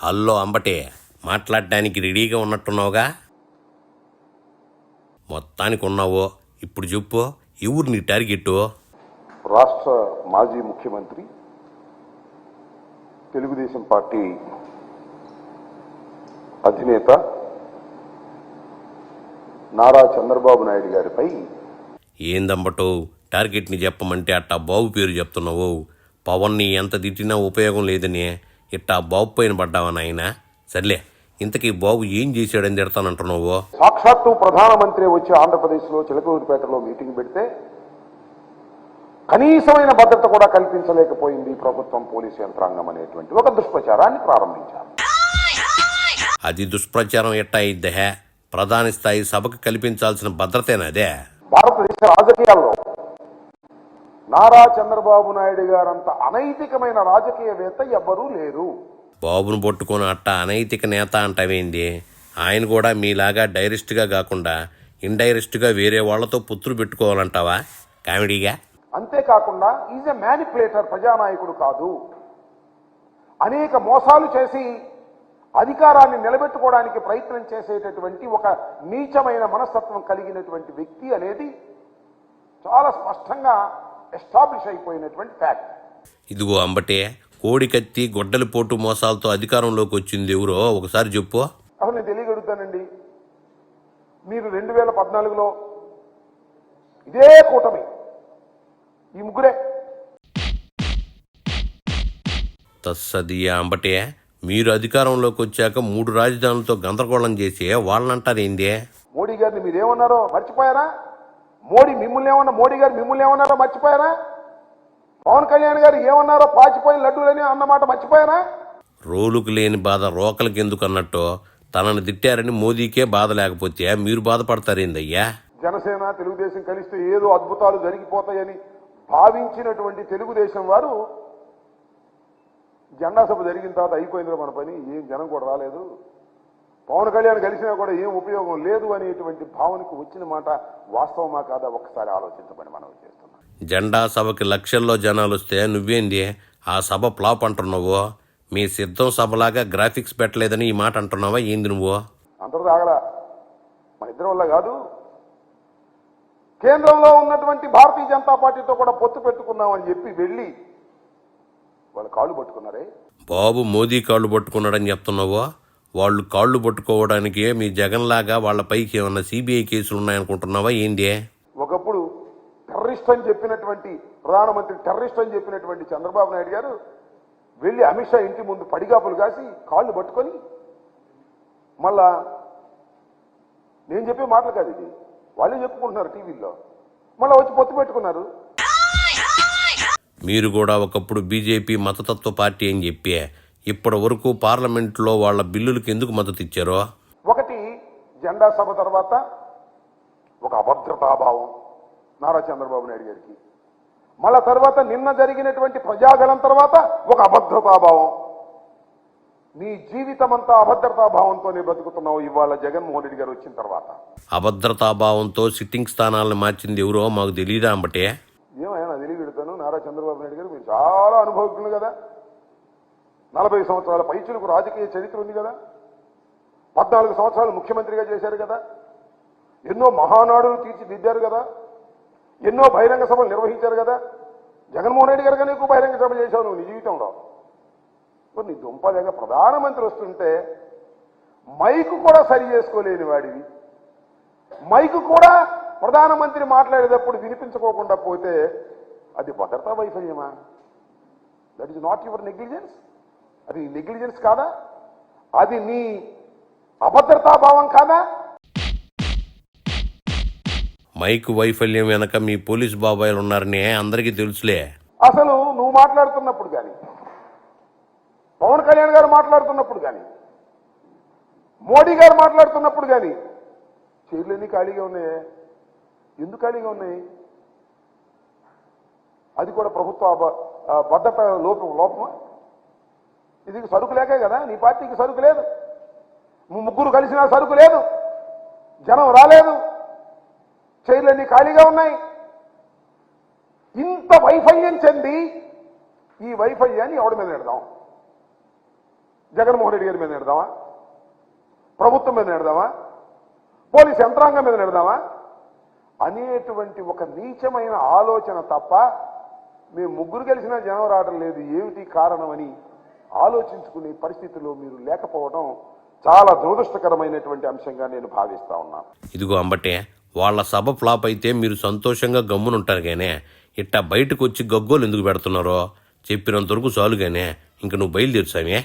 Hello అంబటే, మాట్లాడడానికి రెడీగా ఉన్నట్టున్నావుగా? మొత్తానికి ఉన్నావో ఇప్పుడు చెప్పు, ఎవరు నీ టార్గెట్? రాష్ట్ర మాజీ ముఖ్యమంత్రి, తెలుగుదేశం పార్టీ అధినేత నారా చంద్రబాబు నాయుడు గారిపై. ఏందంబటో, టార్గెట్ని చెప్పమంటే అట్టా బాబు పేరు చెప్తున్నావు. పవన్ని ఎంత తిట్టినా ఉపయోగం లేదని ఇట్టా బాబు పైన పడ్డావా నాయన? సర్లే, ఇంతకీ బాబు ఏం చేశాడని తిడతానంటున్నావు? సాక్షాత్తు ప్రధానమంత్రి వచ్చి ఆంధ్రప్రదేశ్లో చిలకలూరిపేటలో మీటింగ్ పెడితే కనీసమైన భద్రత కూడా కల్పించలేకపోయింది ప్రభుత్వం, పోలీసు యంత్రాంగం అనేటువంటి ఒక దుష్ప్రచారాన్ని ప్రారంభించారు. అది దుష్ప్రచారం ఎట్టా ఇద్దే? ప్రధాని స్థాయి సభకు కల్పించాల్సిన భద్రతేనదే. భారతదేశ రాజకీయాల్లో నారా చంద్రబాబు నాయుడు గారంత అనైతికమైన రాజకీయవేత్త ఎవ్వరూ లేరు. బాబును పట్టుకొని అట్టా అనైతిక నేత అంటావేంది? ఆయన కూడా మీలాగా డైరెక్ట్గా కాకుండా ఇండైరెక్ట్గా వేరే వాళ్లతో పుత్రులు పెట్టుకోవాలంటావా కామెడీగా? అంతేకాకుండా ఈజ్ ఎ మ్యానిపులేటర్, ప్రజానాయకుడు కాదు. అనేక మోసాలు చేసి అధికారాన్ని నిలబెట్టుకోవడానికి ప్రయత్నం చేసేటటువంటి ఒక నీచమైన మనస్తత్వం కలిగినటువంటి వ్యక్తి అనేది చాలా స్పష్టంగా ఎస్టాబ్లిష్ అయిపోయినటువంటి ఫ్యాక్ట్. ఇదిగో అంబటే, కోడికత్తి గొడ్డలి పోటు మోసాలతో అధికారంలోకి వచ్చింది ఎవరో ఒకసారి చెప్పు. అసలు నేను తెలియగలుగుతానండి. మీరు 2014లో ఇదే కూటమి, ఈ ముగ్గురే. తస్సదియా అంబటే, మీరు అధికారంలోకి వచ్చాక 3 రాజధానులతో గందరగోళం చేసి వాళ్ళనంటారేందే? మోడీ గారిని మీరేమన్నారో మర్చిపోయారా? మోడీ గారు మిమ్మల్ని ఏమన్నారో మర్చిపోయారా? పవన్ కళ్యాణ్ గారు ఏమన్నారో పాచిపోయిన లడ్డూలని అన్నమాట మర్చిపోయారా? రోలుకు లేని బాధ రోకలకి ఎందుకు అన్నట్టు తనని తిట్టారని మోదీకే బాధ లేకపోతే మీరు బాధపడతారేందయ్యా? జనసేన తెలుగుదేశం కలిస్తే ఏదో అద్భుతాలు జరిగిపోతాయని భావించినటువంటి తెలుగుదేశం వారు జెండా సభ జరిగిన తర్వాత అయిపోయిందిరా మన పని, ఏం జనం కూడా రాలేదు, పవన్ కళ్యాణ్ కలిసినా కూడా ఏం ఉపయోగం లేదు అనేటువంటి భావనకు వచ్చిన మాట వాస్తవమా కాదా ఒక్కసారి ఆలోచించమని మనం చేస్తున్నాం. జెండా సభకి లక్షల్లో జనాలు వస్తే నువ్వేంది ఆ సభ ఫ్లాప్ అంటున్నావు? మీ సిద్ధం సభలాగా గ్రాఫిక్స్ పెట్టలేదని ఈ మాట అంటున్నావా ఏంది నువ్వు? అంతటి ఆగల మన ఇద్దరి వల్ల కాదు, కేంద్రంలో ఉన్నటువంటి భారతీయ జనతా పార్టీతో కూడా పొత్తు పెట్టుకున్నామని చెప్పి వెళ్ళి వాళ్ళు కాళ్ళు పట్టుకున్నారే. బాబు మోదీ కాళ్ళు పట్టుకున్నాడని చెప్తున్నావు. వాళ్ళు కాళ్ళు పట్టుకోవడానికి మీ జగన్ లాగా వాళ్ళ పైకి ఏమన్నా సిబిఐ కేసులు ఉన్నాయనుకుంటున్నావా ఏంది? ఒకప్పుడు టెర్రరిస్ట్ అని చెప్పినటువంటి ప్రధానమంత్రి, టెర్రరిస్ట్ అని చెప్పినటువంటి చంద్రబాబు నాయుడు గారు వెళ్ళి అమిత్ షా ఇంటి ముందు పడిగాపులు కాసి కాళ్ళు పట్టుకొని, మళ్ళా నేను చెప్పే మాటలు కాదు ఇది, వాళ్ళే చెప్పుకుంటున్నారు టీవీల్లో, మళ్ళీ వచ్చి పొత్తు పెట్టుకున్నారు. మీరు కూడా ఒకప్పుడు బీజేపీ మతతత్వ పార్టీ అని చెప్పి ఇప్పటి వరకు పార్లమెంట్లో వాళ్ళ బిల్లులకు ఎందుకు మద్దతు ఇచ్చారో? ఒకటి జెండా సభ తర్వాత ఒక అభద్రతాభావం నారా చంద్రబాబు నాయుడు గారికి, మళ్ళా తర్వాత నిన్న జరిగినటువంటి ప్రజాగలం తర్వాత ఒక అభద్రతాభావం. నీ జీవితం అంతా అభద్రతాభావంతోనే బతుకుతున్నావు ఇవాళ జగన్మోహన్ రెడ్డి గారు వచ్చిన తర్వాత. అభద్రతాభావంతో సిట్టింగ్ స్థానాలను మార్చింది ఎవరో మాకు తెలియదా అంబటే? ఏమైనా తెలియగెడతాను, నారా చంద్రబాబు నాయుడు గారు మీరు చాలా అనుభవజ్ఞులు కదా, 40 సంవత్సరాల పైచులకు రాజకీయ చరిత్ర ఉంది కదా, 14 సంవత్సరాలు ముఖ్యమంత్రిగా చేశారు కదా, ఎన్నో మహానాడులు తీర్చిదిద్దారు కదా, ఎన్నో బహిరంగ సభలు నిర్వహించారు కదా. జగన్మోహన్ రెడ్డి గారు కానీ ఎక్కువ బహిరంగ సభ చేశావు నువ్వు నీ జీవితంలో. నీ దుంపలేక ప్రధానమంత్రి వస్తుంటే మైకు కూడా సరి చేసుకోలేని వాడివి, మైకు కూడా ప్రధానమంత్రి మాట్లాడేటప్పుడు వినిపించుకోకుండా పోతే అది భద్రతా వైఫల్యమా? That is not your negligence. అది నెగ్లిజెన్స్ కాదా? అది నీ అభద్రతాభావం కాదా? మైక్ వైఫల్యం వెనక మీ పోలీసు బాబాయిలు ఉన్నారని అందరికీ తెలుసులే. అసలు నువ్వు మాట్లాడుతున్నప్పుడు కానీ, పవన్ కళ్యాణ్ గారు మాట్లాడుతున్నప్పుడు కానీ, మోడీ గారు మాట్లాడుతున్నప్పుడు కానీ చైర్లన్నీ ఖాళీగా ఉన్నాయి. ఎందుకు ఖాళీగా ఉన్నాయి? అది కూడా ప్రభుత్వ భద్రత లోపమా? ఇది సరుకు లేకే కదా, నీ పార్టీకి సరుకు లేదు, ముగ్గురు కలిసినా సరుకు లేదు, జనం రాలేదు, చైర్లన్నీ ఖాళీగా ఉన్నాయి. ఇంత వైఫల్యం చెంది ఈ వైఫల్యాన్ని ఎవడి మీద పెడదాం? జగన్మోహన్ రెడ్డి గారి మీద నెడదామా? ప్రభుత్వం మీద నెడదామా? పోలీస్ యంత్రాంగం మీద నెడదామా అనేటువంటి ఒక నీచమైన ఆలోచన తప్ప మేము ముగ్గురు కలిసినా జనం రావడం లేదు, ఏమిటి కారణమని ఆలోచించుకునే పరిస్థితిలో మీరు లేకపోవడం చాలా దురదృష్టకరమైనటువంటి అంశంగా నేను భావిస్తా ఉన్నాను. ఇదిగో అంబటే, వాళ్ళ సభ ఫ్లాప్ అయితే మీరు సంతోషంగా గమ్మునుంటారు గానే ఇట్టా బయటకు వచ్చి గగ్గోలు ఎందుకు పెడుతున్నారో చెప్పినంతవరకు చాలుగానే ఇంక నువ్వు బయలుదేరు సామే.